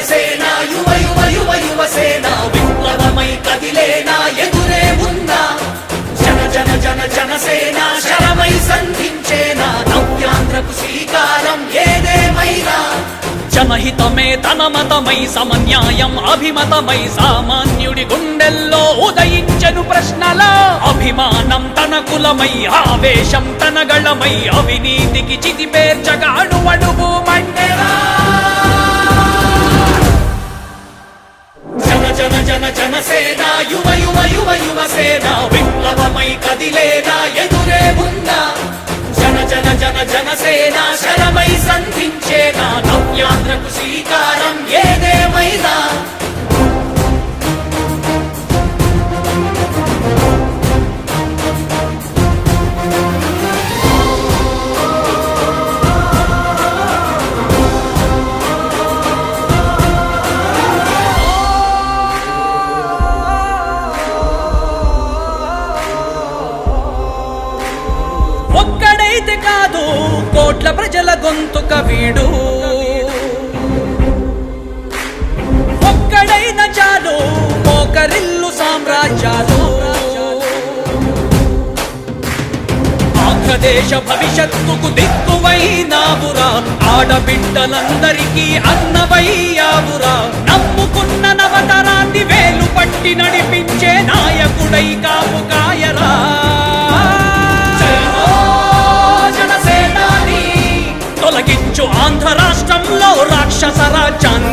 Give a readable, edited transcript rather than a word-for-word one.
జనసేన యువ యువ యువ యువసేన విప్లవమై కదిలేనా ఎదురే ఉందా జన జన జన జనసేన శరమై సంధించేనా నవ్యాంధ్రకు శ్రీకారం ఏదేమైనా జనహితమే తన మతమై సమన్యాయం అభిమతమై సామాన్యుడి గుండెల్లో ఉదయించెను ప్రశ్నల అభిమానం తన కులమై ఆవేశం తన గళమై అవినీతికి చితిపేర్చగా అణువణువు మండెరా జన జన జన జనసేన యువ యువ యువ యువసేన విప్లవమై కదిలేనా ఎదురే ఉందా జన జన జన జనసేన శరమై సంధించేనా నవ్యాంధ్రకు శ్రీకారం ఏదేమైనా ఒక్కడైతే కాదు కోట్ల ప్రజల గొంతుక వీడు ఒక్కడైన చాలు మోకరిల్లు సామ్రాజ్యాలు ఆంధ్రదేశ భవిష్యత్తుకు దిక్కువైనావురా ఆడబిడ్డలందరికీ అన్నవయ్యావురా నమ్ముకున్న నవతరాన్ని వేలు పట్టి నడిపించే నాయకుడై కావు కాయరా తొలగించు ఆంధ్ర రాష్ట్రంలో రాక్షస రాజ్యాన్ని